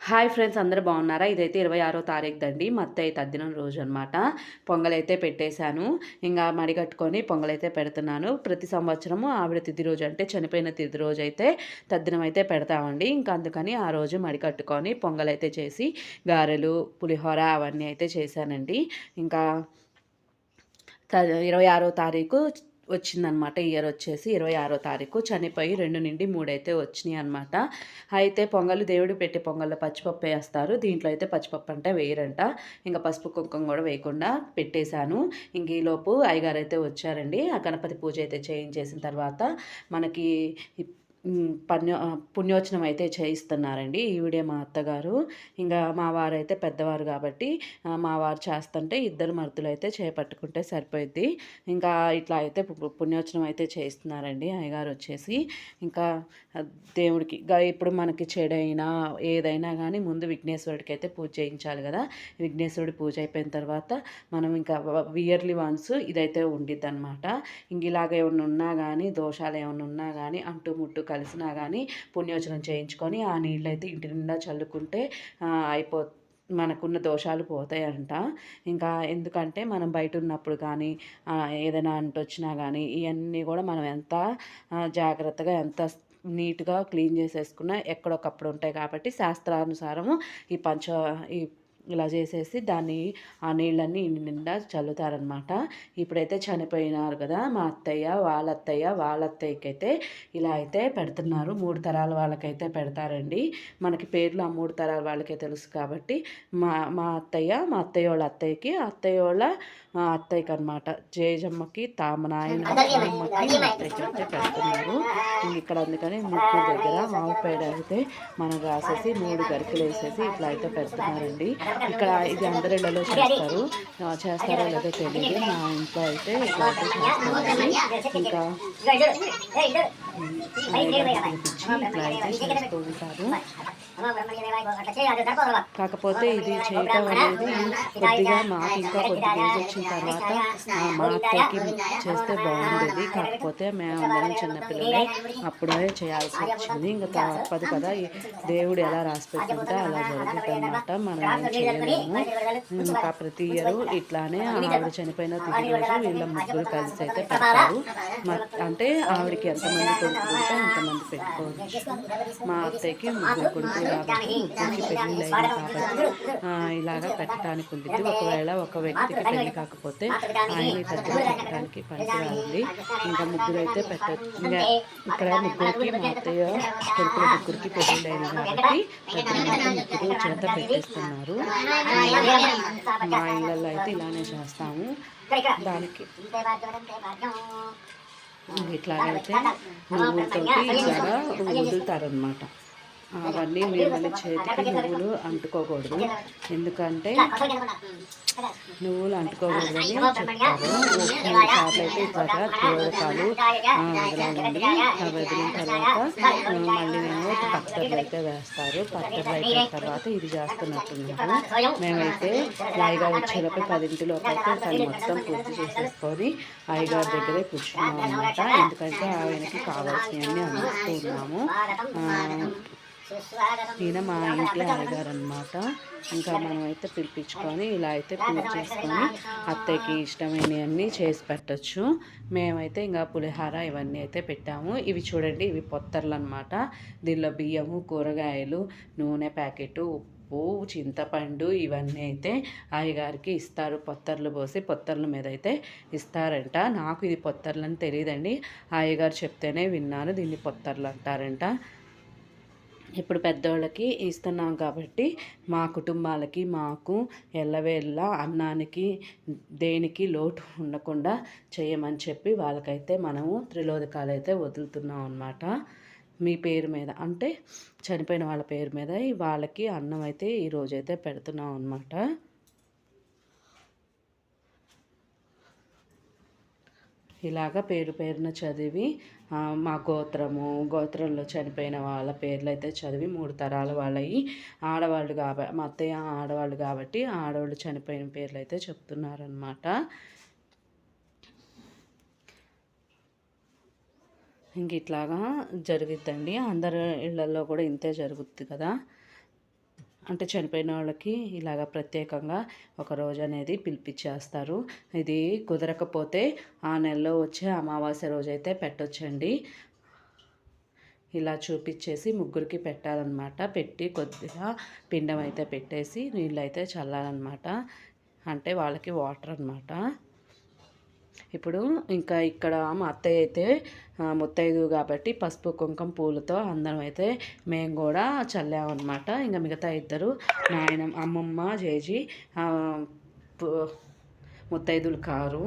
Hi friends, అందరూ బాగున్నారా? ఇదైతే 26వ తారీఖుదండి. మా అత్తయ్య తద్దినం రోజు అనమాట. పొంగలైతే పెట్టేశాను. ఇంకా మడిగట్టుకొని పొంగలైతే పెడుతున్నాను. ప్రతి సంవత్సరము ఆవిడ తిథి రోజు, అంటే చనిపోయిన తిథి రోజు అయితే తద్దినం అయితే పెడతామండి. ఇంకా అందుకని ఆ రోజు మడికట్టుకొని పొంగలైతే చేసి గారెలు, పులిహోర అవన్నీ అయితే చేశానండి. ఇంకా 26వ తారీఖు వచ్చిందనమాట. ఇయర్ వచ్చేసి 26వ తారీఖు. చనిపోయి 2 నుండి 3 అయితే వచ్చినాయి అనమాట. అయితే పొంగల్ దేవుడు పెట్టే పొంగల్లో పచ్చిపప్పు వేస్తారు. దీంట్లో అయితే పచ్చిపప్పు అంటే వేయరంట. ఇంకా పసుపు కుంకుమ కూడా వేయకుండా పెట్టేశాను. ఇంక ఈలోపు అయ్యగారు అయితే వచ్చారండి. ఆ గణపతి పూజ అయితే చేయించేసిన తర్వాత మనకి పుణ్యోచనం అయితే చేయిస్తున్నారండి. ఈవిడే మా అత్తగారు. ఇంకా మా వారైతే పెద్దవారు కాబట్టి మా వారు చేస్తుంటే ఇద్దరు మరుదులు అయితే చేపట్టుకుంటే సరిపోద్ది. ఇంకా ఇట్లా అయితే పుణ్యోచనం అయితే చేయిస్తున్నారండి అయ్యగారు వచ్చేసి. ఇంకా దేవుడికి ఇప్పుడు మనకి చెడైనా ఏదైనా కానీ ముందు విఘ్నేశ్వరుడికి అయితే పూజ చేయించాలి కదా. విఘ్నేశ్వరుడి పూజ అయిపోయిన తర్వాత మనం ఇంకా ఇయర్లీ వన్స్ ఇదైతే ఉండిద్ది అనమాట. ఇంక ఇలాగ ఏమన్నా ఉన్నా కానీ, దోషాలు ఏమన్నా ఉన్నా కానీ, అంటు ముట్టు కలిసినా కానీ పుణ్యోచనం చేయించుకొని ఆ నీళ్ళైతే ఇంటి నిండా చల్లుకుంటే అయిపో మనకున్న దోషాలు పోతాయంట. ఇంకా ఎందుకంటే మనం బయట ఉన్నప్పుడు కానీ ఏదైనా అంటొచ్చినా కానీ ఇవన్నీ కూడా మనం ఎంత జాగ్రత్తగా ఎంత నీట్గా క్లీన్ చేసేసుకున్నా ఎక్కడొకప్పుడు ఉంటాయి కాబట్టి శాస్త్రానుసారము ఈ ఈ ఇలా చేసేసి దాన్ని ఆ నీళ్ళన్నీ ఇంటి నిండా చల్లుతారనమాట. ఇప్పుడైతే చనిపోయినారు కదా మా అత్తయ్య, వాళ్ళ అత్తయ్యకైతే ఇలా అయితే పెడుతున్నారు. 3 తరాల వాళ్ళకైతే పెడతారండి. మనకి పేర్లు ఆ 3 తరాల వాళ్ళకే తెలుసు కాబట్టి మా అత్తయ్య వాళ్ళ అత్తయ్యకి, అత్తయ్యకి అనమాట, జేజమ్మకి, నాయనమ్మకి, అత్తయ్యకి అయితే పెడుతున్నారు. ఇక్కడ అందుకని ముగ్గురు దగ్గర ఆవు పేడ అయితే మనం రాసేసి 3 గరికలు వేసేసి ఇట్లా అయితే పెడుతున్నారండి. ఇక్కడ ఇది అందరి ఇళ్లలో చేస్తారు. చేస్తారో లేదో తెలియదు. మా ఇంట్లో అయితే ఇట్లా అయితే చేస్తారండి. ఇంకా ఇట్లా అయితే చేస్తూ ఉంటారు. కాకపోతే ఇది చేయటం అనేది కొద్దిగా మాకు ఇంకా కొద్దిగా ఏజ్ వచ్చిన తర్వాత మా అత్తయ్యకి చేస్తే బాగుండేది. కాకపోతే మేమందరం చిన్నపిల్లలే అప్పుడే చేయాల్సి వచ్చింది. ఇంకా తప్పదు కదా, దేవుడు ఎలా రాసి పెట్టుంటే అలా జరుగుతుంది అనమాట. మనం ఏం చేయలేము. ఇంకా ప్రతి ఇయర్ ఇట్లానే ఆవిడ చనిపోయిన తిరిగి రోజు వీళ్ళ ముగ్గురు కలిసి అయితే పెడతారు. అంటే ఆవిడకి ఎంతమంది కొడుకులు ఉంటే అంతమంది పెట్టుకోవచ్చు. మా అత్తయ్యకి ముగ్గురు కొడుకులు కాబట్టి ముగ్గురికి పెళ్ళిళ్ళు అయినాయి కాబట్టి ఇలాగా పెట్టడానికి ఉంటుంది. ఒకవేళ ఒక వ్యక్తికి పెళ్లి కాకపోతే ఆయన ఇద్దరు పెట్టడానికి పనికిరాదండి. ఇంకా ముగ్గురు అయితే పెట్టచ్చు. ఇంకా ఇక్కడ ముగ్గురికి మా అత్తయ్య కొడుకుల ముగ్గురికి పెళ్ళిళ్ళు అయినాయి కాబట్టి ముగ్గురు చేత పెట్టేస్తున్నారు. మా ఇళ్ళల్లో అయితే ఇలానే చేస్తాము. దానికి ఇట్లాగైతే నువ్వులతోటి ఇట్లాగా వదులుతారనమాట. అవన్నీ మీరు మళ్ళీ చేతికి నువ్వులు అంటుకోకూడదు. ఎందుకంటే నువ్వులు అంటుకోకూడదని చెప్తారు. 3 సార్లు అయితే ఇట్లాగా తిరోధకాలు వదలాలండి. వదిలిన తర్వాత మళ్ళీ మేము పత్తర్లు అయితే వేస్తారు. పత్తర్లు అయిపోయిన తర్వాత ఇది చేస్తున్నట్టున్నాము. మేమైతే అయ్యగారు వచ్చేలోపు 10 అయితే తను మొత్తం పూర్తి చేసేసుకొని అయ్యగారి దగ్గరే కూర్చున్నాం అనమాట. ఎందుకంటే ఆయనకి కావాల్సినవన్నీ అందిస్తూ ఉన్నాము. ఈయన మా ఇంట్లో అయ్యగారు అనమాట. ఇంకా మనమైతే పిలిపించుకొని ఇలా అయితే పూజ చేసుకొని అత్తయ్యకి ఇష్టమైనవన్నీ చేసి పెట్టచ్చు. మేమైతే ఇంకా పులిహార ఇవన్నీ అయితే పెట్టాము. ఇవి చూడండి, ఇవి పొత్తర్లు అనమాట. దీనిలో బియ్యము, కూరగాయలు, నూనె ప్యాకెట్, ఉప్పు, చింతపండు ఇవన్నీ అయితే అయ్యగారికి ఇస్తారు. పొత్తర్లు పోసి పొత్తర్ల మీద అయితే ఇస్తారంట. నాకు ఇది పొత్తర్లు అని తెలియదండి. అయ్యగారు చెప్తేనే విన్నాను దీన్ని పొత్తర్లు అంటారంట. ఇప్పుడు పెద్దోళ్ళకి ఇస్తున్నాం కాబట్టి మా కుటుంబాలకి మాకు ఎల్లవేళ్ళ అన్నానికి దేనికి లోటు ఉండకుండా చేయమని చెప్పి వాళ్ళకైతే మనము త్రిలోదకాలు అయితే వదులుతున్నాం అన్నమాట. మీ పేరు మీద, అంటే చనిపోయిన వాళ్ళ పేరు మీద వాళ్ళకి అన్నం అయితే ఈరోజైతే పెడుతున్నాం అన్నమాట. ఇలాగ పేరున చదివి మా గోత్రంలో చనిపోయిన వాళ్ళ పేర్లు అయితే చదివి 3 తరాల వాళ్ళవి ఆడవాళ్ళు కాబట్టి మా అత్తయ్య ఆడవాళ్ళు కాబట్టి ఆడవాళ్ళు చనిపోయిన పేర్లు అయితే చెప్తున్నారనమాట. ఇంక ఇట్లాగా జరుగుద్దండి. అందరి ఇళ్ళల్లో కూడా ఇంతే జరుగుద్ది కదా. అంటే చనిపోయిన వాళ్ళకి ఇలాగ ప్రత్యేకంగా ఒక రోజు అనేది పిలిపించేస్తారు. ఇది కుదరకపోతే ఆ నెలలో వచ్చే అమావాస్య రోజైతే పెట్టొచ్చండి. ఇలా చూపించేసి ముగ్గురికి పెట్టాలన్నమాట. పెట్టి కొద్దిగా పిండం అయితే పెట్టేసి నీళ్ళు అయితే చల్లాలన్నమాట. అంటే వాళ్ళకి వాటర్ అన్నమాట. ఇప్పుడు ఇంకా ఇక్కడ మా అత్తయ్య అయితే ముత్తైదు కాబట్టి పసుపు కుంకుమ పూలతో అందరం అయితే మేము కూడా చల్లామన్నమాట. ఇంకా మిగతా ఇద్దరు అమ్మమ్మ జేజీ ముత్తైదులు కారు.